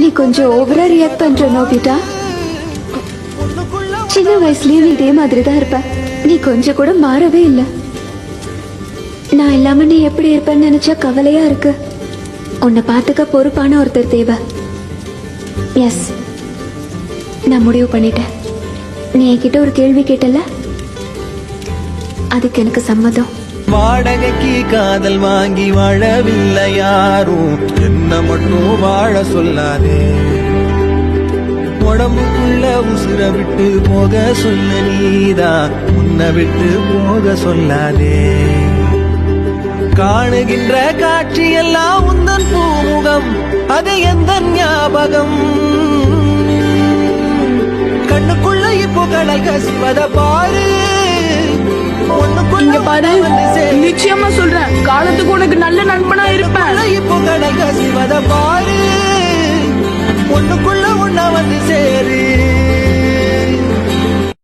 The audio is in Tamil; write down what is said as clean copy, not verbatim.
நீ கொஞ்சம் ஓவரா ரியாக்ட் பண்ற நோபிட்டா. சின்ன வயசுலயே நீ இதே மாதிரி தான் இருப்ப. நீ கொஞ்சம் கூட மாறவே இல்லை. நான் இல்லாம நீ எப்படி இருப்பேன்னு நினைச்சா கவலையா இருக்கு. உன்னை பார்த்துக்க பொறுப்பான ஒருத்தர் தேவை. எஸ், நான் முடிவு பண்ணிட்டேன். நீ என்கிட்ட ஒரு கேள்வி கேட்டல, அதுக்கு எனக்கு சம்மதம். வாடகைக்கு காதல் வாங்கி வாழவில்லை யாரும், என்ன மட்டும் வாழ சொல்லாதே. உடம்புக்குள்ள உசுர விட்டு போக சொல்ல நீதான், உன்னை விட்டு போக சொல்லாதே. காணுகின்ற காட்சி எல்லாம் உந்தன் பூமுகம், அது எந்த ஞாபகம். கண்ணுக்குள்ள இப்போ கடல் கசிவத பாரு. இங்க பாரு, நிச்சயமா சொல்றேன், காலத்துக்கு உனக்கு நல்ல நண்பனா இருப்பேன். இப்போ கடல் கசிவத பாரு.